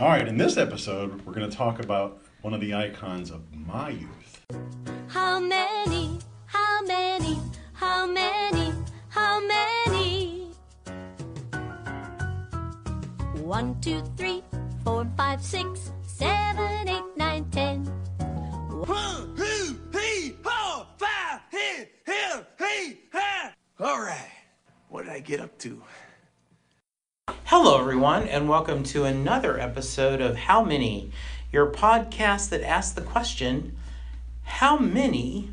All right, in this episode, we're going to talk about one of the icons of my youth. How many, how many, how many, how many? 1, 2, 3, 4, 5, 6, 7, 8, 9, 10. 1, 2, 3, 4, 5, 6, 7, 8, 9. All right, what did I get up to? Hello, everyone, and welcome to another episode of How Many, your podcast that asks the question, how many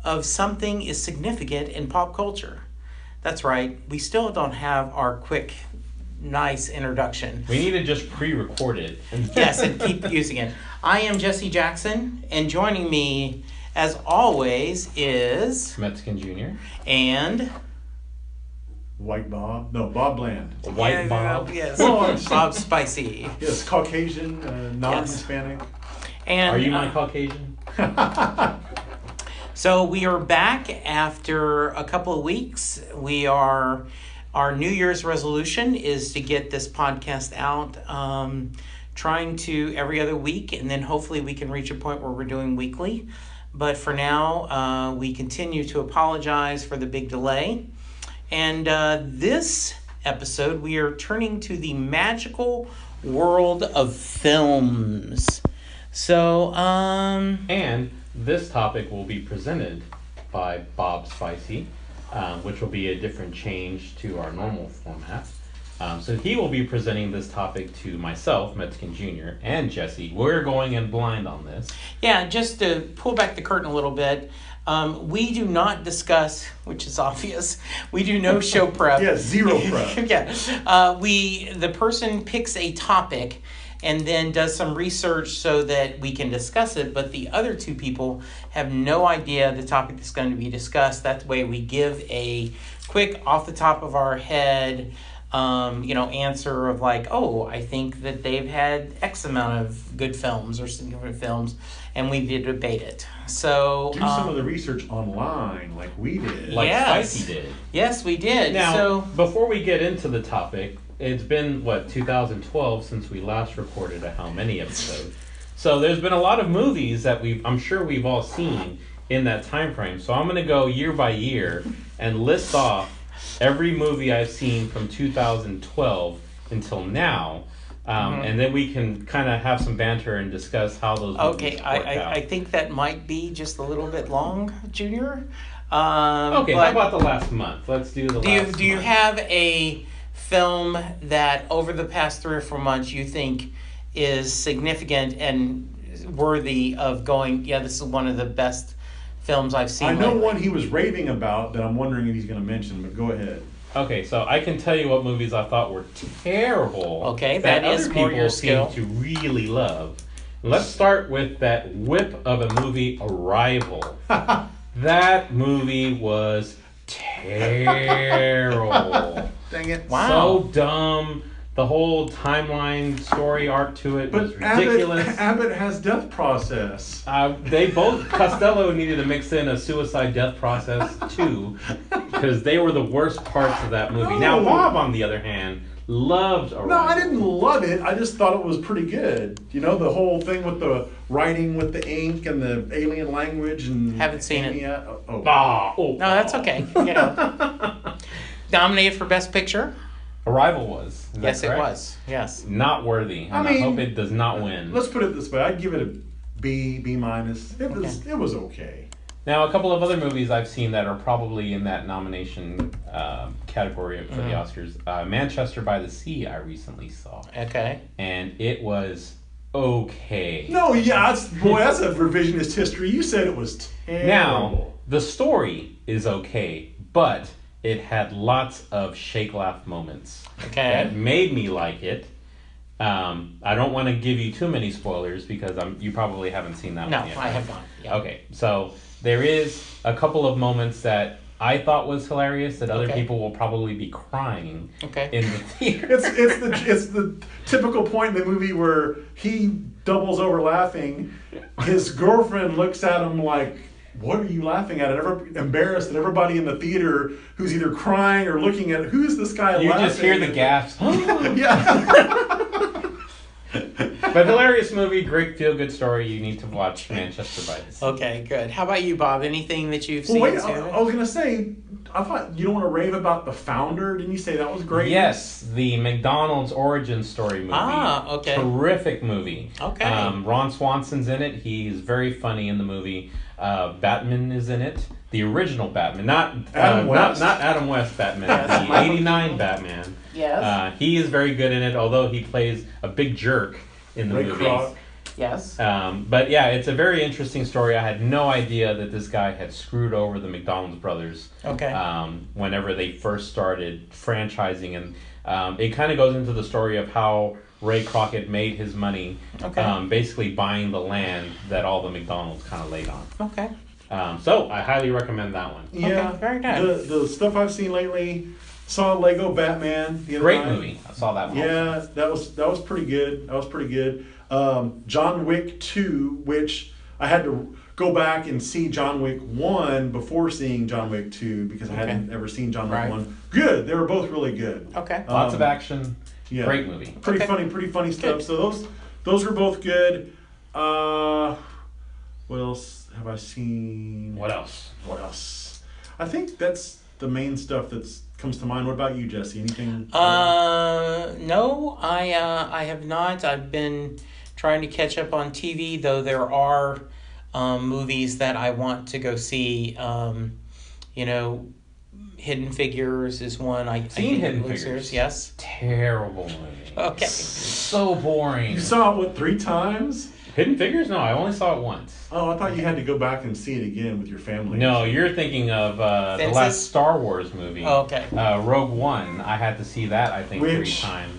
of something is significant in pop culture? That's right, we still don't have our quick, nice introduction. We need to just pre-record it. Yes, and keep using it. I am Jesse Jackson, and joining me, as always, is... Mexican Jr. And... Bob Bland. White Bob. Yes, Oh, Bob Spicy. Yes, Caucasian, non-Hispanic. And, Are you my Caucasian? So we are back after a couple of weeks. Our New Year's resolution is to get this podcast out, trying to every other week, and then hopefully we can reach a point where we're doing weekly. But for now, we continue to apologize for the big delay. And this episode, we are turning to the magical world of films. So, And this topic will be presented by Bob Spicy, which will be a different change to our normal format. So he will be presenting this topic to myself, Mexican Jr., and Jesse. We're going in blind on this. yeah, just to pull back the curtain a little bit, we do not discuss, which is obvious, we do no show prep. Yeah, zero prep. Yeah. The person picks a topic and then does some research so that we can discuss it, but the other two people have no idea the topic that's going to be discussed. That way we give a quick, off the top of our head, answer of like, oh, I think that they've had X amount of good films or significant films, and we did debate it. So Do some of the research online like we did. Like Yes. Spicy did. Yes, we did. Now, So before we get into the topic, it's been, 2012 since we last recorded a How Many episode. So there's been a lot of movies that I'm sure we've all seen in that time frame. So I'm going to go year by year and list off every movie I've seen from 2012 until now. And then we can kind of have some banter and discuss how those movies okay, worked out. I think that might be just a little bit long, Junior. Okay, how but about the last month? Let's do the last month. do you have a film that over the past 3 or 4 months you think is significant and worthy of going, yeah, this is one of the best films I've seen I know lately? one he was raving about that I'm wondering if he's going to mention, but go ahead. Okay, so I can tell you what movies I thought were terrible. Okay, that is other more people your seem skill. to really love. Let's start with that whip of a movie, Arrival. That movie was terrible. Dang it. Wow. So dumb. The whole timeline story arc to it was But ridiculous. Abbott has death process. They both, Costello needed to mix in a suicide death process too, because they were the worst parts of that movie. Now, No. Bob, on the other hand, loved Arrival. No, I didn't love it. I just thought it was pretty good. You know, the whole thing with the writing with the ink and the alien language and Haven't seen it. Oh. No, that's okay. Nominated for Best Picture? Arrival was. Is that Yes, it correct? was. Yes. Not worthy. And I mean, hope it does not win. Let's put it this way. I'd give it a B minus. It was okay. Now, a couple of other movies I've seen that are probably in that nomination category for the Oscars. Manchester by the Sea, I recently saw. Okay. And it was okay. No, yeah, that's a revisionist history. You said it was terrible. Now, the story is okay, but it had lots of shake laugh moments Okay. that made me like it. I don't want to give you too many spoilers because you probably haven't seen that No, one yet. I have not. Yeah. Okay, so there is a couple of moments that I thought was hilarious that other Okay. people will probably be crying Okay. in the theater. It's the typical point in the movie where he doubles over laughing. His girlfriend looks at him like, what are you laughing at? And embarrassed that everybody in the theater who's either crying or looking at, who's this guy You laughing? just hear the gasp. Yeah. But hilarious movie, great feel-good story. You need to watch Manchester by the Sea. Okay, good. How about you, Bob? Anything that you've Well, seen? wait, I was gonna say, I thought you don't want to rave about The Founder. Didn't you say that was great? Yes, the McDonald's origin story movie. Okay. Terrific movie. Okay. Ron Swanson's in it. He's very funny in the movie. Batman is in it. The original Batman, not Adam West. not Adam West Batman. The '89 Batman. Yes. He is very good in it, although he plays a big jerk in the Ray movie. Kroc. Yes. But yeah, it's a very interesting story. I had no idea that this guy had screwed over the McDonald's brothers. Okay. Whenever they first started franchising, and it kind of goes into the story of how Ray Kroc made his money, Okay. basically buying the land that all the McDonald's kind of laid on. Okay. So I highly recommend that one. Yeah. Okay, very good. The stuff I've seen lately, saw Lego Batman the other Great night. movie. I saw that one. Yeah, that was pretty good. That was pretty good. John Wick 2, which I had to go back and see John Wick 1 before seeing Johon Wick 2 because I hadn't ever seen John Wick Right. 1. Good. They were both really good. Okay. Lots of action. Yeah. Great movie. Pretty Okay. funny stuff. Good. So those were both good. What else have I seen? What else? What else? I think that's the main stuff that's comes to mind. What about you, Jesse? Anything? No, I have not. I've been trying to catch up on TV, though there are movies that I want to go see. Hidden Figures is one. I Seen think Hidden it looks Figures. serious. Yes. Terrible movie. Okay. So boring. You saw it what 3 times? Hidden Figures? No, I only saw it once. Oh, I thought you had to go back and see it again with your family. No, you're thinking of the Fences? last Star Wars movie. Oh, okay. Rogue One. I had to see that, I think, 3 Which- times.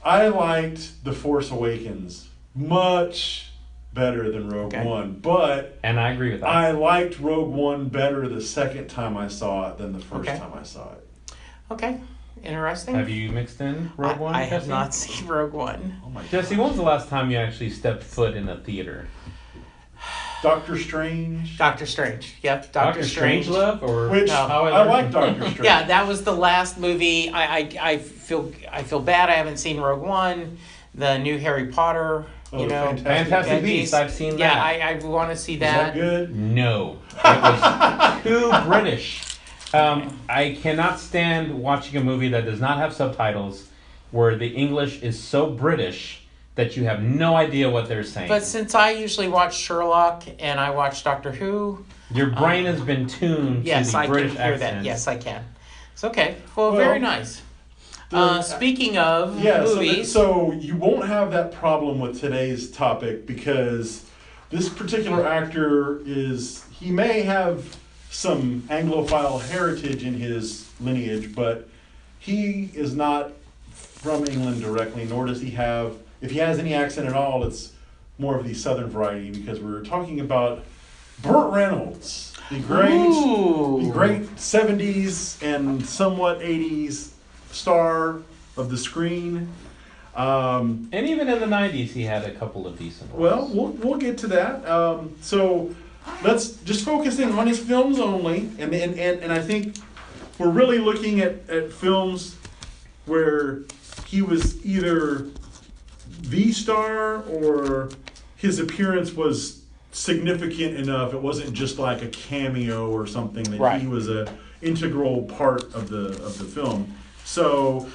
I liked The Force Awakens much better than Rogue Okay. One, but And I agree with that. I liked Rogue One better the second time I saw it than the first Okay. time I saw it. Okay. Interesting. Have you mixed in Rogue One? I have Jesse? not seen Rogue One. Oh my Jesse, when was the last time you actually stepped foot in a theater? Doctor Strange. Doctor Strange. Yep. Doctor Strangelove? Or Which No. How I Learned- like Doctor Strange. Yeah, that was the last movie. I feel bad. I haven't seen Rogue One, the new Harry Potter. Oh, You know, Fantastic Beasts, I've seen Yeah, that. I want to see Is that that. good? No. It was too British. I cannot stand watching a movie that does not have subtitles where the English is so British that you have no idea what they're saying. But since I usually watch Sherlock and I watch Doctor Who, Your brain has been tuned yes, to the I British can hear accent. that. Yes, I can. It's okay. Well, Well, very nice. Speaking of Yeah, movies, so you won't have that problem with today's topic because this particular actor he may have some Anglophile heritage in his lineage, but he is not from England directly, nor does he have, if he has any accent at all, it's more of the southern variety because we're talking about Burt Reynolds, the great 70s and somewhat 80s star of the screen. And even in the 90s, he had a couple of decent ones. Well, we'll get to that. So let's just focusing on his films only, and I think we're really looking at films where he was either the star or his appearance was significant enough. It wasn't just like a cameo or something that Right. he was a integral part of the film. So,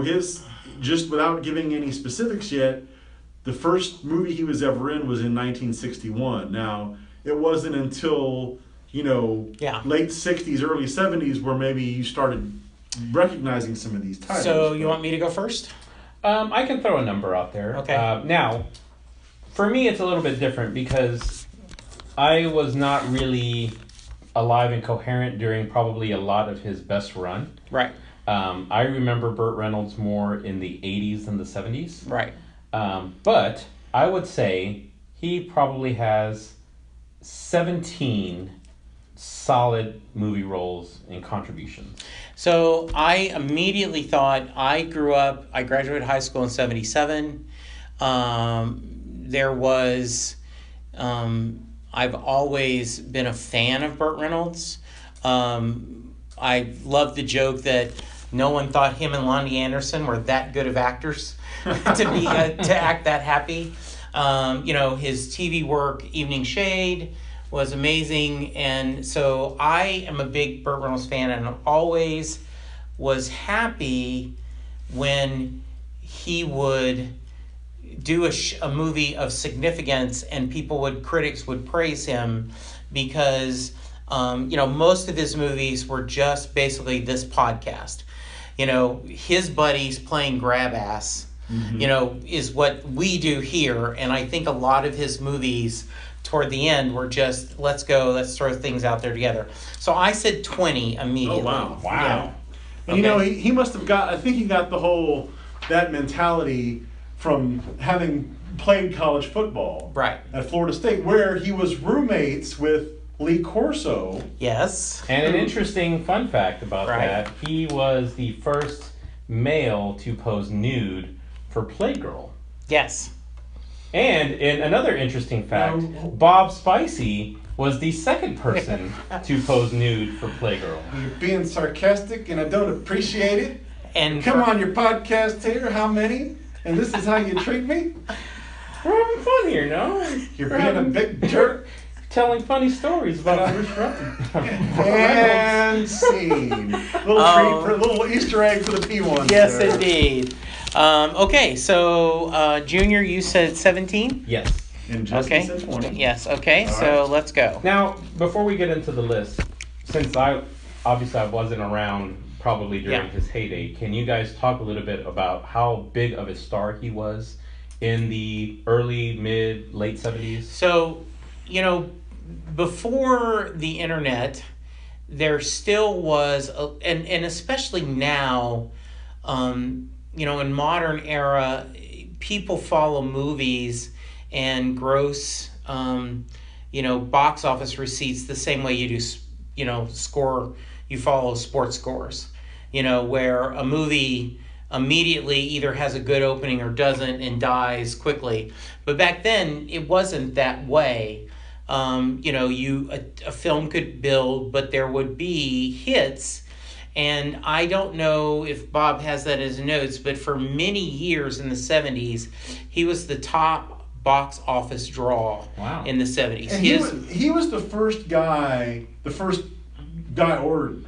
his, just without giving any specifics yet, the first movie he was ever in was in 1961. Now, it wasn't until, late 60s, early 70s where maybe you started recognizing some of these titles. so you want me to go first? I can throw a number out there. Okay. Now, for me, it's a little bit different because I was not really alive and coherent during probably a lot of his best run. Right. I remember Burt Reynolds more in the 80s than the 70s. Right. But I would say he probably has 17 solid movie roles and contributions. So I immediately thought, I graduated high school in 77. I've always been a fan of Burt Reynolds. I love the joke that No one thought him and Lonnie Anderson were that good of actors to act that happy. His TV work, Evening Shade, was amazing. And so I am a big Burt Reynolds fan, and always was happy when he would do a movie of significance and critics would praise him, because most of his movies were just basically this podcast. His buddies playing grab ass, is what we do here. And I think a lot of his movies toward the end were just, let's throw things out there together. So I said 20 immediately. Oh, wow. Wow. And Okay. he must have I think he got that mentality from having played college football. Right. At Florida State, where he was roommates with Lee Corso. Yes. And an interesting fun fact about Right. that, he was the first male to pose nude for Playgirl. Yes. And in another interesting fact, Bob Spicey was the second person to pose nude for Playgirl. You're being sarcastic and I don't appreciate it. And Come on your podcast here, how many? And this is how you treat me? We're having fun here, no? You're We're being a having- big jerk. Telling funny stories about Bruce Reynolds. And scene. Little Easter egg for the P1. Yes, there. indeed. Okay, so Junior, you said 17? Yes. And Justin Okay. said 20. Yes. Okay. All So right. let's go. Now, before we get into the list, since I wasn't around probably during Yeah. his heyday, can you guys talk a little bit about how big of a star he was in the early, mid, late 70s? So, before the internet, there still was, and especially now, in modern era, people follow movies and gross, box office receipts the same way you do, you follow sports scores, where a movie immediately either has a good opening or doesn't and dies quickly. But back then, it wasn't that way. A film could build, but there would be hits. And I don't know if Bob has that as notes, but for many years in the 70s, he was the top box office draw. Wow. In the 70s. And he was the first guy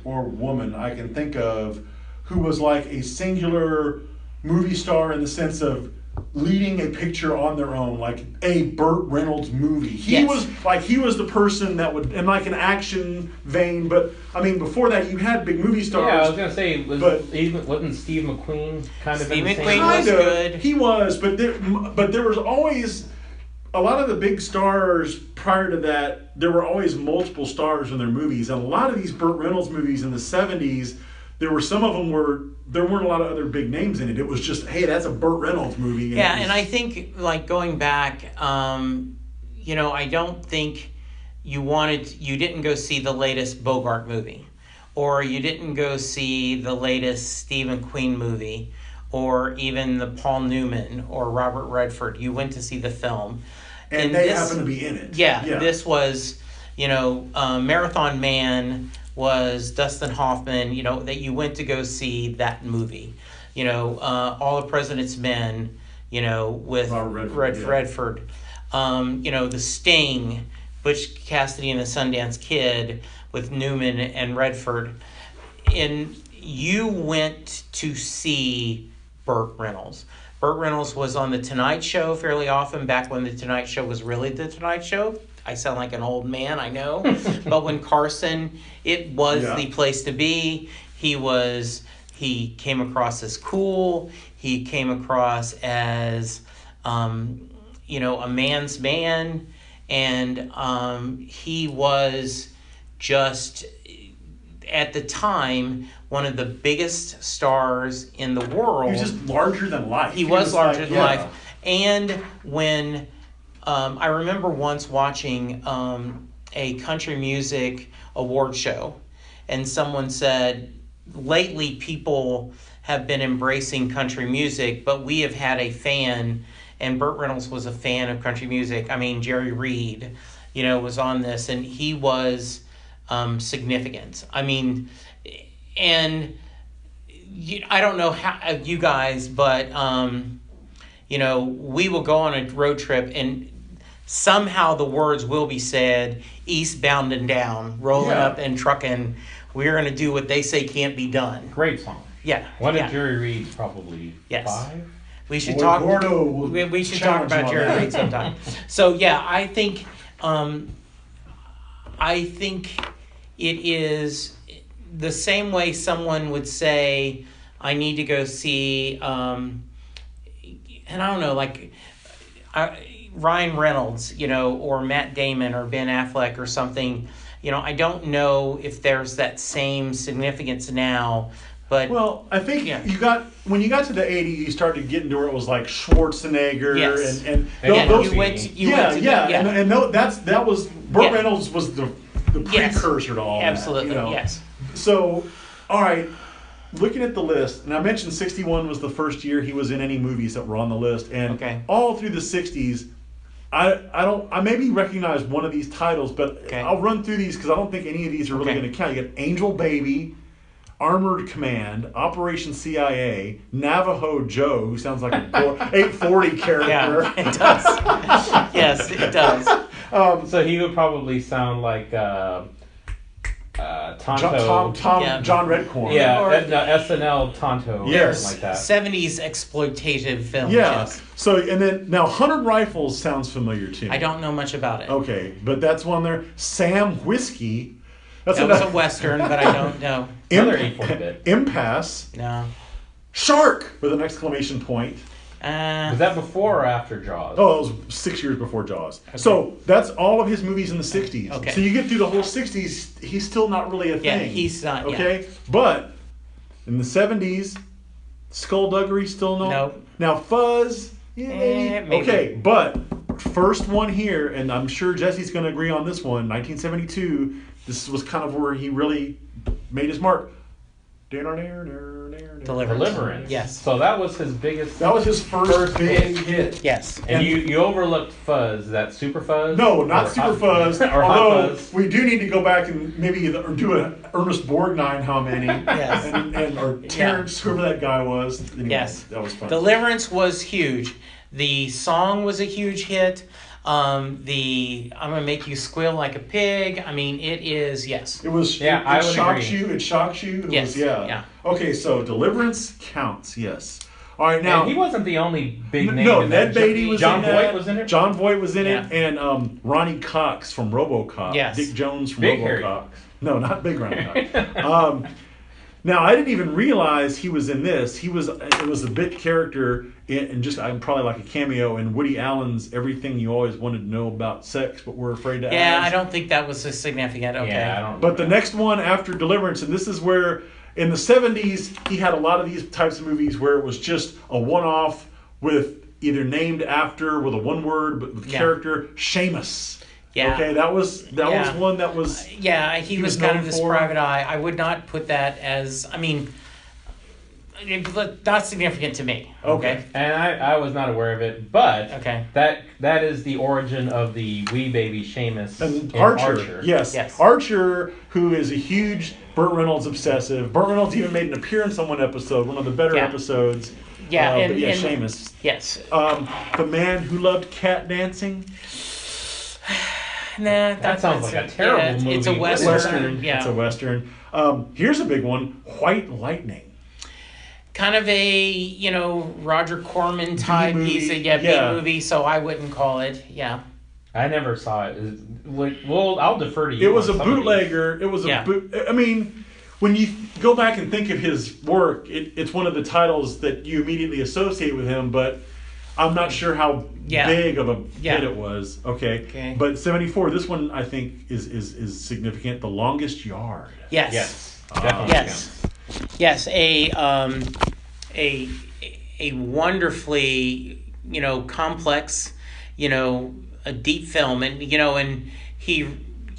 or woman I can think of who was like a singular movie star in the sense of leading a picture on their own, like a Burt Reynolds movie. He was the person that would, in like an action vein, but I mean before that you had big movie stars. Yeah, I was gonna say, wasn't Steve McQueen kind of Steve in the same McQueen way? was good. He was, but there was always a lot of the big stars prior to that. There were always multiple stars in their movies, and a lot of these Burt Reynolds movies in the 70s, there were some of them where there weren't a lot of other big names in it. It was just, hey, that's a Burt Reynolds movie. And I think, like, going back, I don't think you didn't go see the latest Bogart movie, or you didn't go see the latest Steve McQueen movie, or even the Paul Newman or Robert Redford. You went to see the film. and they happen to be in it. Yeah. This was, Marathon Man was Dustin Hoffman, that you went to go see that movie. All the President's Men, with Robert Redford, Redford. The Sting, Butch Cassidy and the Sundance Kid with Newman and Redford. And you went to see Burt Reynolds. Burt Reynolds was on The Tonight Show fairly often, back when The Tonight Show was really The Tonight Show. I sound like an old man, I know. But when Carson, it was the place to be. He came across as cool. He came across as, a man's man. And he was just, at the time, one of the biggest stars in the world. He was just larger than life. He was larger than life. And when I remember once watching a country music award show, and someone said, lately people have been embracing country music, but we have had a fan, and Burt Reynolds was a fan of country music. I mean, Jerry Reed, was on this, and he was significant. I mean, and I don't know how you guys, but we will go on a road trip and somehow the words will be said, eastbound and down, rolling up and trucking. We're going to do what they say can't be done. Great song. Yeah. What did Jerry Reed? Probably 5? We should Boy, talk. Gordo We should challenge talk him about on Jerry that. Reed sometime. So yeah, I think it is the same way someone would say, "I need to go see," and I don't know, like Ryan Reynolds, or Matt Damon or Ben Affleck or something. I don't know if there's that same significance now. But Well, I think when you got to the 80s, you started getting to where it was like Schwarzenegger Yes. and And those. you went to And that was Burt Reynolds was the precursor to all absolutely, that. yes. So, all right, looking at the list, and I mentioned 61 was the first year he was in any movies that were on the list, and all through the 60s, I maybe recognize one of these titles, but I'll run through these because I don't think any of these are really going to count. You got Angel Baby, Armored Command, Operation CIA, Navajo Joe, who sounds like a 840 character. Yeah, it does. Yes, it does. So he would probably sound like Tonto. John Redcorn. Yeah, SNL Tonto. Yes. Something like that. 70s exploitative films. Yeah. Yes. So, and then now 100 Rifles sounds familiar too. I don't know much about it. Okay, but that's one there. Sam Whiskey. That's That was a Western, but I don't know. Another 840-bit. Impasse. No. Shark with an exclamation point. Was that before or after Jaws? Oh, it was 6 years before Jaws. Okay. So that's all of his movies in the 60s. Okay. So you get through the whole 60s, he's still not really a thing. Yeah, he's not. Okay? Yeah. But in the 70s, Skullduggery still no. Nope. Now Fuzz, maybe. Okay, but first one here, and I'm sure Jesse's going to agree on this one, 1972, this was kind of where he really made his mark. Deliverance. Yes. So that was his biggest. That was his first big hit. Yes. And you overlooked Fuzz. Is that Super Fuzz? No, not Super Fuzz. Or although Hot Fuzz. we do need to go back and maybe do an Ernest Borgnine how many. Yes. And or Terrence, whoever that guy was. Anyway, Yes. That was fun. Deliverance was huge. The song was a huge hit. I'm gonna make you squeal like a pig. I mean, it is, yes. It was. Yeah, it would shocks agree. you. It shocks you. It Yes, was, yeah. Okay, so Deliverance counts. Yes. All right, now And he wasn't the only big name. no, in Ned that. Beatty was John in that. Voight was in it. John Voight was in Yeah. it, and Ronnie Cox from RoboCop. Yes. Dick Jones from Big RoboCop. Harry Cox. No, not Big Ronnie Cox. Now I didn't even realize he was in this. It was a bit character and just I'm probably like a cameo in Woody Allen's Everything You Always Wanted to Know About Sex, but We're Afraid to Yeah, Ask. I don't think that was a significant. Okay. Yeah, I don't. But the next one after Deliverance, and this is where in the 70s he had a lot of these types of movies where it was just a one-off with either named after with a one word but with character. Seamus. Yeah. Okay, that was one that was. Yeah, he was kind of this private eye. I would not put that as. I mean, not significant to me. Okay. And I was not aware of it, but Okay. that is the origin of the wee baby Seamus And in Archer. Yes. Yes. Archer, who is a huge Burt Reynolds obsessive. Burt Reynolds even made an appearance on one episode, one of the better Yeah. episodes. Yeah, but and Seamus. Yes. The Man Who Loved Cat Dancing. Nah, That sounds like a terrible movie. It's a western. Western. Yeah. It's a Western. Here's a big one. White Lightning. Kind of a Roger Corman type B-movie, piece of yeah. B movie, so I wouldn't call it. Yeah. I never saw it. Well, I'll defer to you. It was a on some of these. bootlegger. It was a I mean, when you go back and think of his work, it's one of the titles that you immediately associate with him, but I'm not sure how big of a hit it was. Okay. But 74, this one I think is significant. The Longest Yard. Yes. Yes. Definitely. Yes. Yes. A wonderfully complex a deep film, and and he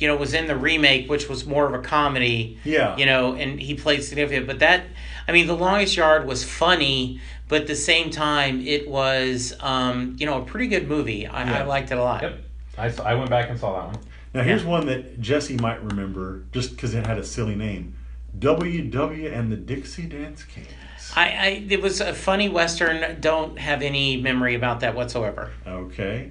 was in the remake, which was more of a comedy. Yeah. And he played significant, but The Longest Yard was funny, but at the same time it was a pretty good movie. I liked it a lot. Yep. I went back and saw that one. Now here's one that Jesse might remember just because it had a silly name. W.W. and the Dixie Dance Kings. It was a funny Western. Don't have any memory about that whatsoever. Okay.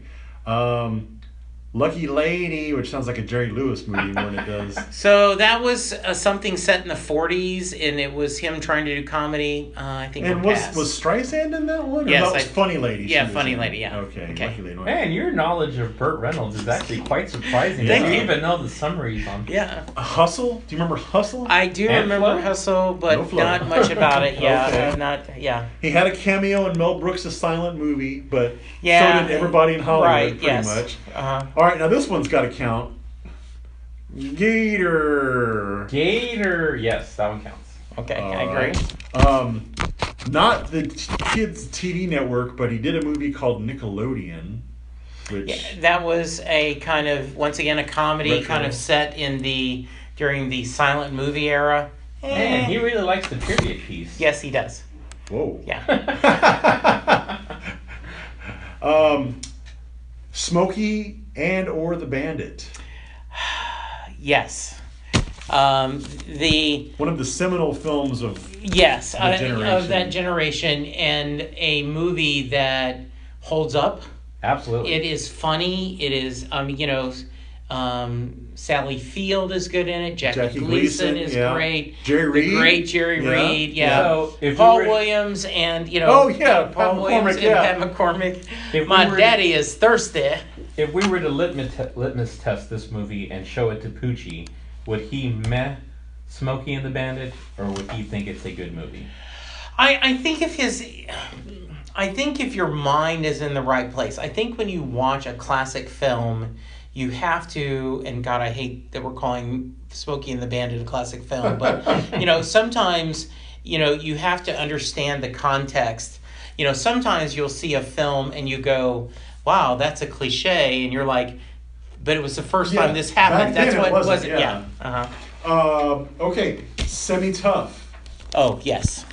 Lucky Lady, which sounds like a Jerry Lewis movie more than it does. So that was something set in the 40s, and it was him trying to do comedy. I think. And was Streisand in that one? Or Yes, that was Funny Lady. Yeah, Funny Lady. Yeah. Okay. Lucky Lady. Man, your knowledge of Burt Reynolds is actually quite surprising. Thank You you. even know the summaries on. Yeah. Hustle? Do you remember Hustle? I do And remember Flo? Hustle, but No Flo. not much about it. Yeah, Okay. not. Yeah. He had a cameo in Mel Brooks' silent movie, but Yeah. so did everybody in Hollywood, Right. pretty Yes. much. Uh-huh. All right, now this one's got to count. Gator. Yes, that one counts. Okay, All I agree. right. Not the kids' TV network, but he did a movie called Nickelodeon, which Yeah, that was a kind of once again a comedy Retro. kind of set in during the silent movie era. Man, he really likes the period piece. Yes, he does. whoa. Yeah. Smokey and or the Bandit. Yes. One of the seminal films of Yes, The of generation. that generation, and a movie that holds up. Absolutely. It is funny. It is, Sally Field is good in it. Jackie Gleason is yeah. great. Jerry The Reed. great Jerry Yeah. Reed. Yeah. So, if Paul we were- Williams and Oh, yeah, Pat Paul Williams McCormick, and yeah. Pat McCormick. If My we were- daddy is thirsty. If we were to litmus test this movie and show it to Poochie, would he meh Smokey and the Bandit, or would he think it's a good movie? I think if your mind is in the right place, I think when you watch a classic film, you have to, and God, I hate that we're calling Smokey and the Bandit a classic film, but sometimes, you have to understand the context. Sometimes you'll see a film and you go, wow, that's a cliche, and you're like, but it was the first Yeah, time this happened. back That's then what it was wasn't, it. yeah. Yeah. Uh-huh. Okay, Semi-Tough. Oh, yes.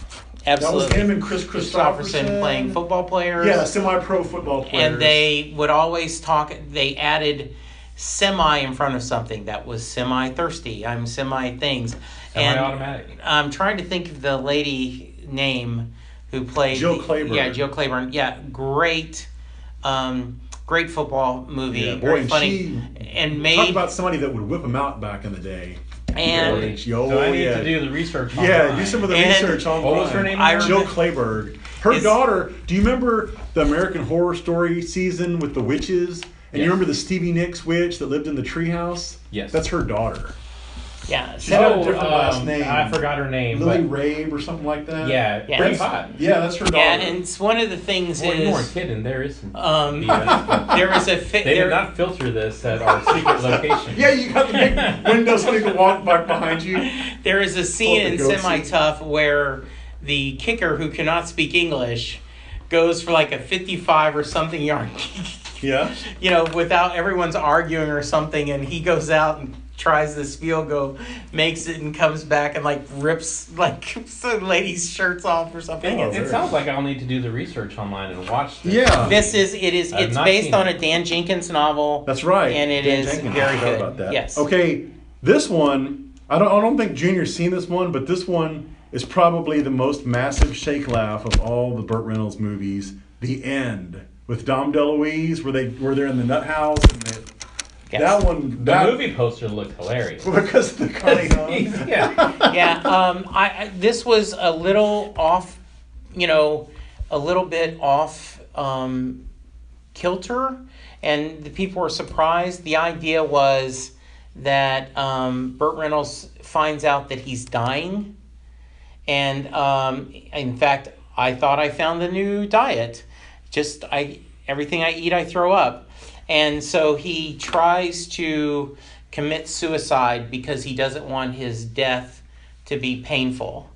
That was Absolutely. him and Chris Christopherson playing football players. Yeah, semi-pro football players. And they would always talk, they added semi in front of something that was semi-thirsty. I'm semi-things. And Semi-automatic. I'm trying to think of the lady name who played... Jill Clayburgh. Yeah, Jill Clayburgh. Yeah, great football movie. Yeah, boy, very and funny. she And talk made... about somebody that would whip them out back in the day. And Really? Oh, So I need yeah. to do the research on Yeah, do some of the And research on what was her name? I Jill remember- Clayburgh. Her Is- daughter. Do you remember the American Horror Story season with the witches? And you Yes. remember the Stevie Nicks witch that lived in the treehouse? Yes. That's her daughter. Yeah, She's got a so... different last name. I forgot her name. Lily but Rabe or something like that. yeah, Yeah. pretty hot. Yeah, that's her daughter. Yeah, and it's one of the things Well, you weren't is... kidding. There is some Um, BS, but there is a... they did not filter this at our secret location. Yeah, you got the big window so you can walk back behind you. There is a scene Pull in the goat Semi-Tough where the kicker who cannot speak English goes for like a 55 or something yard, Yeah. without everyone's arguing or something, and he goes out and tries this field goal, makes it, and comes back and like rips like some lady's shirts off or something. Oh, It sounds like I'll need to do the research online and watch this. Yeah. It's I've not based seen on it. a Dan Jenkins novel. That's right. And it Dan is Jenkins, very I forgot good. about that. Yes. Okay, this one, I don't think Junior's seen this one, but this one is probably the most massive shake laugh of all the Burt Reynolds movies. The End with Dom DeLuise, where they're in the nut house, and Yes. that one. The movie poster looked hilarious. because of the Connie Hunt. Yeah. Yeah, this was a little off, a little bit off kilter, and the people were surprised. The idea was that Burt Reynolds finds out that he's dying, and in fact, I thought I found the new diet. Everything I eat, I throw up. And so he tries to commit suicide because he doesn't want his death to be painful.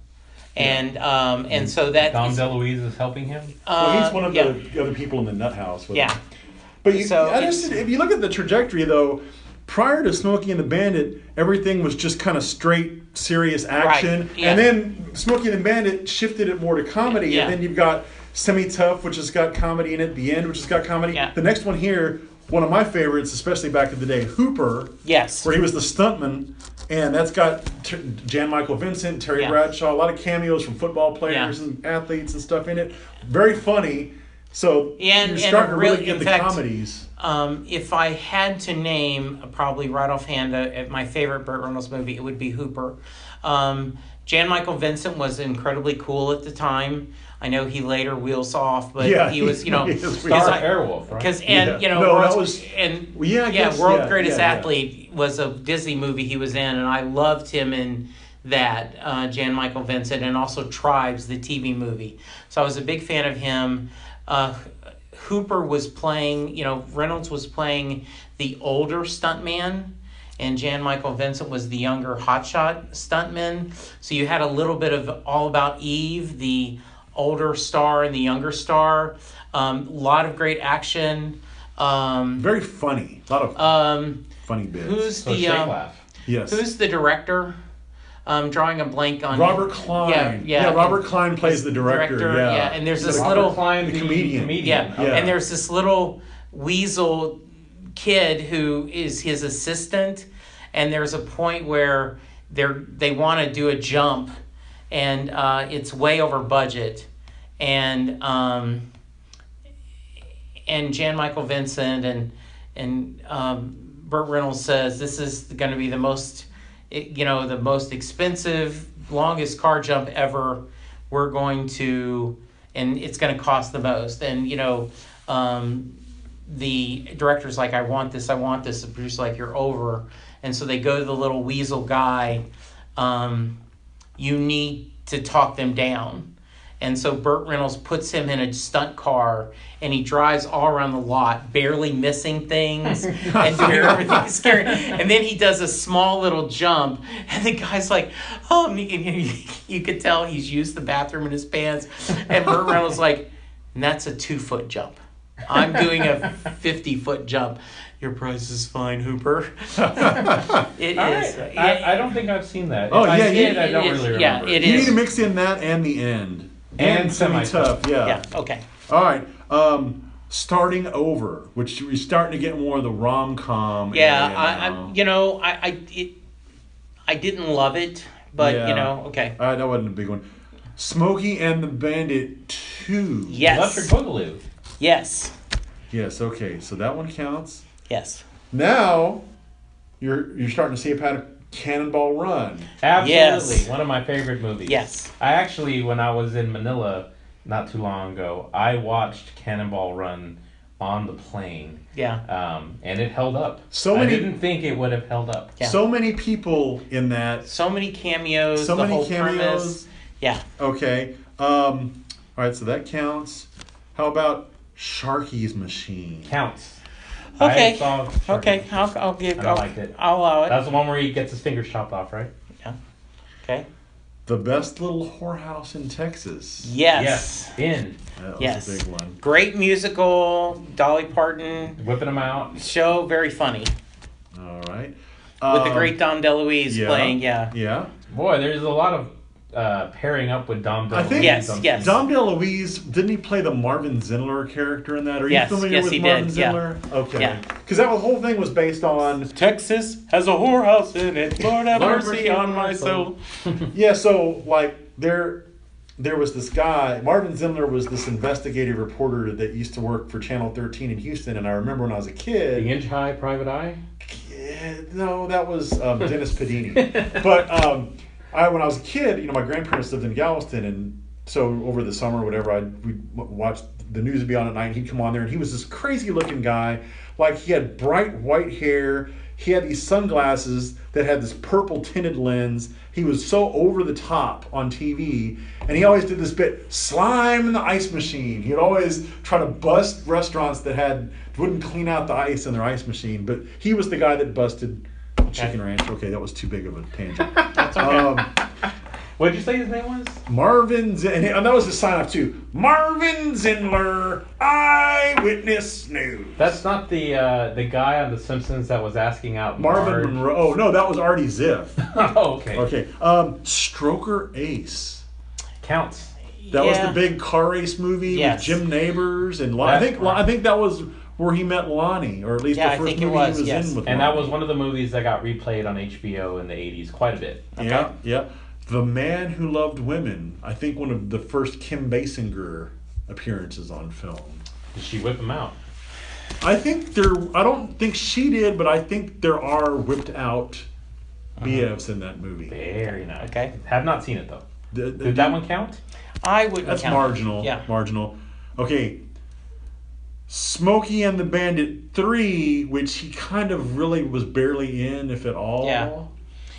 And so that Dom is- DeLuise is helping him. Well, he's one of yeah. the other people in the nut house. With Yeah. him. But So if you look at the trajectory, though, prior to Smokey and the Bandit, everything was just kind of straight, serious action. yeah. And then Smokey and the Bandit shifted it more to comedy. Yeah. And then you've got Semi-Tough, which has got comedy in it. The End, which has got comedy. Yeah. The next one here, one of my favorites, especially back in the day, Hooper. Yes. Where he was the stuntman. And that's got Jan Michael Vincent, Terry Bradshaw, a lot of cameos from football players and athletes and stuff in it. Very funny. So you're starting to really get the comedies. If I had to name, probably right offhand, my favorite Burt Reynolds movie, it would be Hooper. Jan Michael Vincent was incredibly cool at the time. I know he later wheels off, but he was, Star Airwolf, right? World's Greatest Athlete was a Disney movie he was in, and I loved him in that, Jan Michael Vincent, and also Tribes, the TV movie. So I was a big fan of him. Hooper was playing, Reynolds was playing the older stuntman, and Jan Michael Vincent was the younger hotshot stuntman. So you had a little bit of All About Eve, the older star and the younger star. A lot of great action. Very funny. A lot of funny bits. Who's the director? Drawing a blank on Robert Klein. Robert Klein plays the director. And there's this Robert Klein, the comedian. And there's this little weasel kid who is his assistant, and there's a point where they want to do a jump, and it's way over budget, and Jan Michael Vincent and Burt Reynolds says this is going to be the most expensive, longest car jump ever. We're going to, and it's going to cost the most. And the director's like, I want this. The producer's like, you're over. And so they go to the little weasel guy. You need to talk them down. And so Burt Reynolds puts him in a stunt car, and he drives all around the lot, barely missing things and doing everything scary. And then he does a small little jump, and the guy's like, oh, and you could tell he's used the bathroom in his pants. And Burt Reynolds like, and that's a 2-foot jump. I'm doing a 50-foot jump. Your price is fine, Hooper. It is. I don't think I've seen that. Oh, I don't really remember. Yeah, it you is. need to mix in that and The End. And Semi-Tough, Yeah, okay. All right. Starting Over, which we're starting to get more of the rom-com. Yeah, I didn't love it, but, okay. That wasn't a big one. Smokey and the Bandit 2. Yes. Electric Boogaloo. Yes. Yes, okay. So that one counts. Yes. Now, you're starting to see a pattern. Cannonball Run. Absolutely. Yes. One of my favorite movies. Yes. I actually, when I was in Manila not too long ago, I watched Cannonball Run on the plane. Yeah. And it held up. I didn't think it would have held up. Yeah. So many people in that. So many cameos. So many whole cameos. Premise. Yeah. Okay. All right, so that counts. How about Sharky's Machine? Counts. Okay. I saw Sharky. Okay. I liked it. I'll allow it. That's the one where he gets his fingers chopped off, right? Yeah. Okay. The Best Little Whorehouse in Texas. Yes. That was a big one. Great musical. Dolly Parton. Whipping him out. Show. Very funny. All right. With the great Dom DeLuise playing. Yeah. Yeah. Boy, there's a lot of pairing up with Dom DeLuise. I think yes. Dom DeLuise, didn't he play the Marvin Zindler character in that? Are you familiar with Marvin Zindler? Yeah. Okay. Yeah. Because that whole thing was based on Texas has a whorehouse in it. Lord have mercy on my soul. Yeah, so like there was this guy, Marvin Zindler was this investigative reporter that used to work for Channel 13 in Houston, and I remember when I was a kid. The Inch High Private Eye? No, that was Dennis Padini. But when I was a kid, my grandparents lived in Galveston, and so over the summer or whatever, we'd watch the news would be on at night, and he'd come on there, and he was this crazy-looking guy. Like, he had bright white hair. He had these sunglasses that had this purple tinted lens. He was so over the top on TV, and he always did this bit, slime in the ice machine. He'd always try to bust restaurants that wouldn't clean out the ice in their ice machine, but he was the guy that busted Chicken Ranch. Okay, that was too big of a tangent. That's okay. What did you say his name was? Marvin Zindler, and that was his sign-off too. Marvin Zindler, Eyewitness News. That's not the guy on The Simpsons that was asking out Marvin Monroe. Oh, no, that was Artie Ziff. Oh, okay. Okay. Stroker Ace. Counts. That was Yeah. the big car race movie Yes. with Jim Neighbors and I think that was where he met Lonnie, or at least Yeah, the I first think it movie was, he was yes. in with And Lonnie. that was one of the movies that got replayed on HBO in the 80s quite a bit. Yeah, yeah. The Man Who Loved Women. I think one of the first Kim Basinger appearances on film. Did she whip him out? I don't think she did, but I think there are whipped out BFs in that movie. Very nice. Okay. Have not seen it though. Did that one count? I wouldn't That's count it. marginal. Yeah. Marginal. Okay. Smokey and the Bandit 3, which he kind of really was barely in, if at all. Yeah.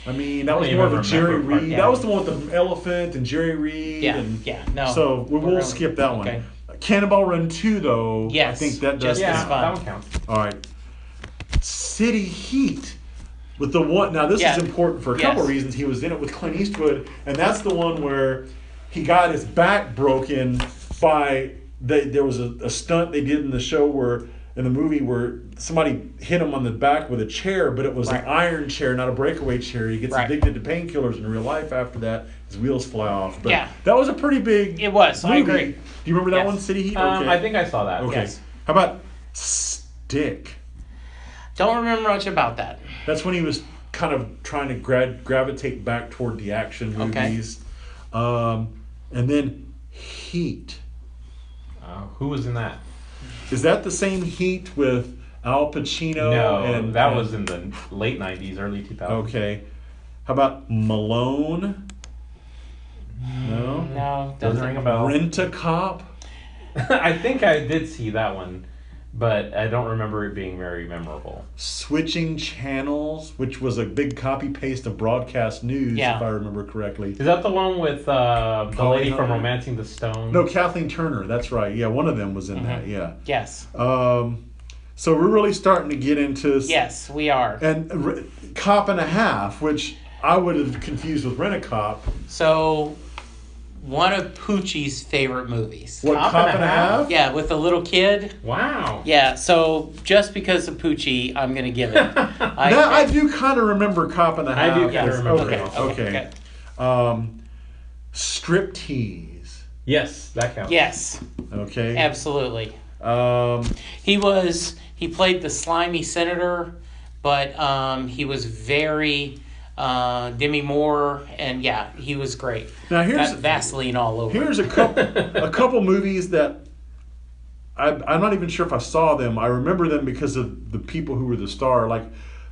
I mean, that I was don't more of even a Jerry remember part- Reed. yeah. That was the one with the elephant and Jerry Reed. Yeah, And yeah, no. So we'll Really- skip that one. okay. Cannonball Run 2, though. Yes, I think that does just Yeah, as count. fun. that one counts. All right. City Heat. With the one, now this Yeah. is important for a couple Yes. reasons. He was in it with Clint Eastwood, and that's the one where he got his back broken by there was a stunt they did in the show where in the movie where somebody hit him on the back with a chair, but it was Right. an iron chair, not a breakaway chair. He gets Right. addicted to painkillers in real life after that. His wheels fly off. But Yeah. that was a pretty big. It was. I movie. agree. Do you remember that Yes. one, City Heat? Okay. I think I saw that. Okay. Yes. How about Stick? Don't remember much about that. That's when he was kind of trying to gravitate back toward the action Okay. movies. And then Heat. Who was in that? Is that the same Heat with Al Pacino? No, and that was in the late 90s, early 2000s. Okay. How about Malone? No. No, Doesn't ring a bell. Rent-A-Cop? I think I did see that one, but I don't remember it being very memorable. Switching Channels, which was a big copy paste of Broadcast News, Yeah. if I remember correctly. Is that the one with the Holly lady from Hunter? Romancing the Stone? No, Kathleen Turner. That's right. Yeah, one of them was in that. Yeah. Yes. So we're really starting to get into Yes, we are. and Cop and a Half, which I would have confused with Rent-A-Cop. So, one of Poochie's favorite movies. What, Cop and a Half? Yeah, with the little kid. Wow. Yeah, so just because of Poochie, I'm going to give it. I do kind of remember Cop and a I Half. do kinda remember Okay, it okay. Striptease. Yes, that counts. Yes, Okay. absolutely. He played the slimy senator, but he was very Demi Moore, and yeah, he was great. Now here's Got Vaseline all over. here's a couple movies that I'm not even sure if I saw them. I remember them because of the people who were the star. Like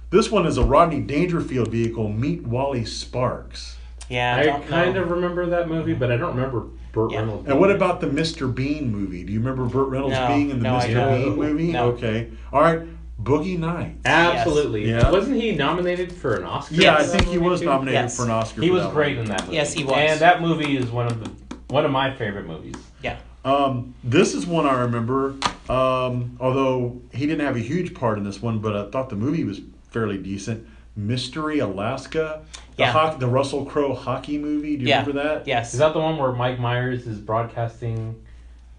this one is a Rodney Dangerfield vehicle. Meet Wally Sparks. Yeah, I don't kind know. of remember that movie, but I don't remember Burt Yeah. Reynolds. And what about the Mr. Bean movie? Do you remember Burt Reynolds No, being in the no, I Mr. don't. Bean movie? No. Okay. All right. Boogie Nights. Absolutely. Yes. Yeah. Wasn't he nominated for an Oscar? Yeah, I Yes. think he was nominated Yes. for an Oscar. He for was that great one. in that movie. Yes, he was. And that movie is one of my favorite movies. Yeah. This is one I remember. Although he didn't have a huge part in this one, but I thought the movie was fairly decent. Mystery Alaska. Yeah. The Russell Crowe hockey movie. Do you Yeah. remember that? Yes. Is that the one where Mike Myers is broadcasting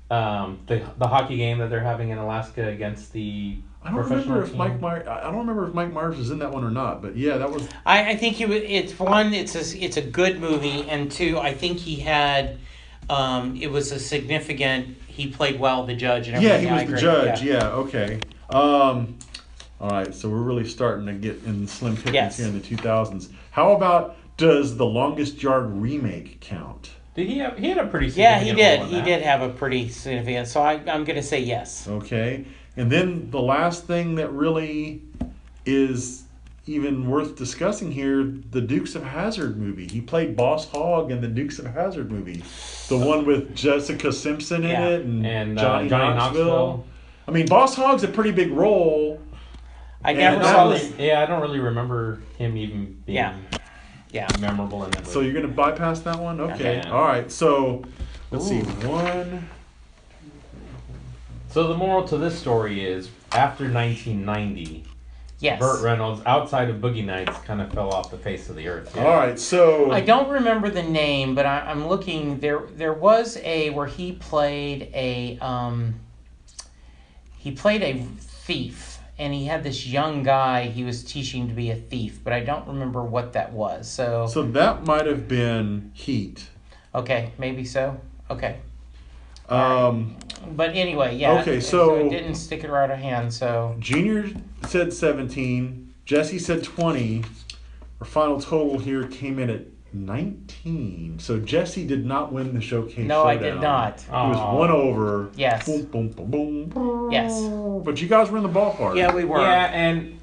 the hockey game that they're having in Alaska against the I don't professional remember if team? Mike Myers. I don't remember if Mike Myers was in that one or not. But yeah, that was. I think he was. It's one. It's a good movie, and two. I think he had. It was a significant. He played well the judge and Yeah, everything. he I was the agree. judge. Yeah. Okay. All right. So we're really starting to get in slim pickings Yes. here in the 2000s. How about does The Longest Yard remake count? Did he have? He had a pretty Yeah, significant he did. role in He that. did have a pretty significant. So I'm going to say yes. Okay. And then the last thing that really is even worth discussing here, the Dukes of Hazzard movie. He played Boss Hogg in the Dukes of Hazzard movie. The one with Jessica Simpson in Yeah. it and Johnny Knoxville. I mean, Boss Hogg's a pretty big role. I And never that saw was- this. Yeah, I don't really remember him even being Yeah. memorable in that movie. So you're going to bypass that one? Okay. Okay. All right. So let's see. Ooh. One. So the moral to this story is, after 1990, Yes. Burt Reynolds, outside of Boogie Nights, kind of fell off the face of the earth. All right. So I don't remember the name, but I'm looking. There was a where he played a thief, and he had this young guy he was teaching to be a thief, but I don't remember what that was. So that might have been Heat. okay, maybe so. Okay. But anyway, yeah. Okay, so it didn't stick it right out of hand. So Junior said 17. Jesse said 20. Our final total here came in at 19. So Jesse did not win the showcase. No, showdown. I did not. He was one over. Yes. Boom, boom, boom, boom. Yes. But you guys were in the ballpark. Yeah, we were. Yeah, and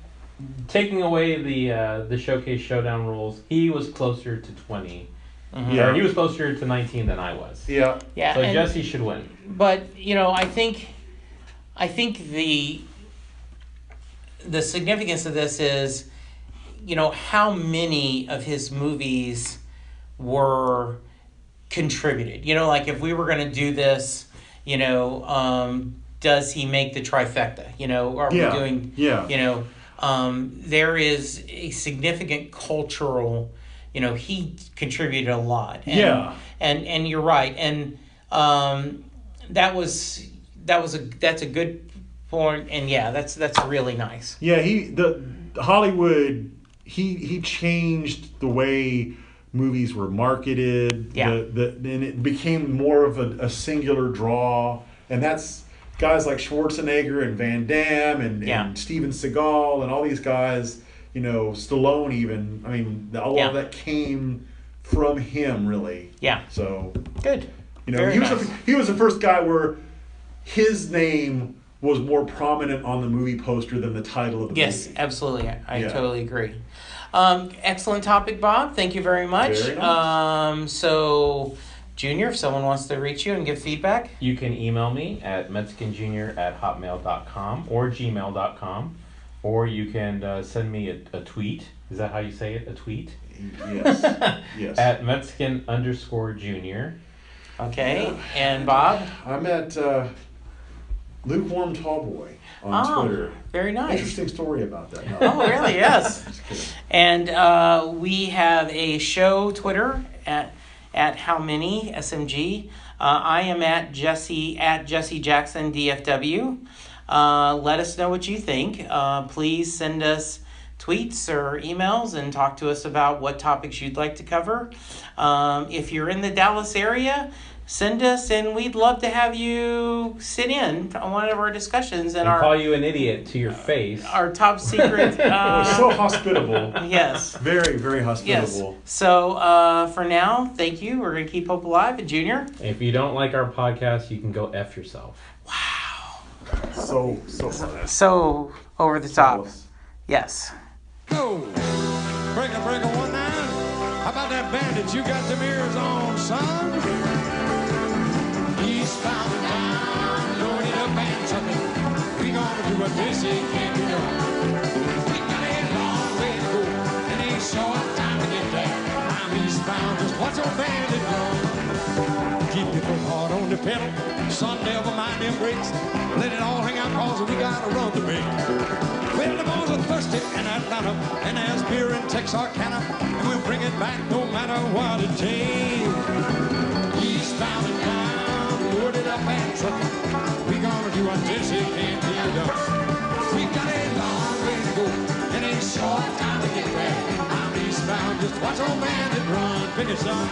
taking away the showcase showdown rules, he was closer to 20. Yeah. Or he was closer to 19 than I was. Yeah. Yeah. So Jesse should win. But I think the significance of this is, how many of his movies were contributed. Like if we were going to do this, does he make the trifecta? Are we doing? Yeah. There is a significant cultural. He contributed a lot. And, Yeah. And you're right. And that's a good point. And yeah, that's really nice. Yeah. The Hollywood. He changed the way movies were marketed. Yeah. And it became more of a singular draw, and that's guys like Schwarzenegger and Van Damme and Steven Seagal and all these guys. Stallone even. I mean, a lot of that came from him, really. Yeah. So good. He was the first guy where his name was more prominent on the movie poster than the title of the movie. Yes, absolutely. I totally agree. Excellent topic, Bob. Thank you very much. Very nice. So, Junior, if someone wants to reach you and give feedback, you can email me at mexicanjunior@hotmail.com or gmail.com, or you can send me a tweet. Is that how you say it? A tweet? Yes. Yes. At Mexican_Junior. Okay. And Bob? I'm at Lukewarm Tallboy on Twitter. Very nice. Interesting story about that. No. Oh, really? Yes. Just kidding. And we have a show Twitter at How Many SMG. I am at Jesse Jackson DFW. Let us know what you think. Please send us tweets or emails and talk to us about what topics you'd like to cover. If you're in the Dallas area, send us, and we'd love to have you sit in on one of our discussions. And call you an idiot to your face. Our top secret. So hospitable. Yes. Very, very hospitable. Yes. So for now, thank you. We're going to keep hope alive. And Junior? If you don't like our podcast, you can go F yourself. Wow. So over the top. Yes. Go! Breaker, 19. How about that bandit? You got them ears on, son? Eastbound and down, loaded up and something. We gonna do what they say can't be done. We got a long way to go, and ain't short time to get there. I'm eastbound, just watch your bandit run. Keep your foot hard on the pedal, son, never mind them brakes. Let it all hang out, cause we got a run to make. Well, the boys are thirsty in Atlanta, and there's beer in Texarkana, and we'll bring it back no matter what it takes. Eastbound and down, loaded up and trucking. We gonna do what this here can't be done. We got a long way to go, and a short time to get there. I'm eastbound, just watch old bandit run. Pick it, son.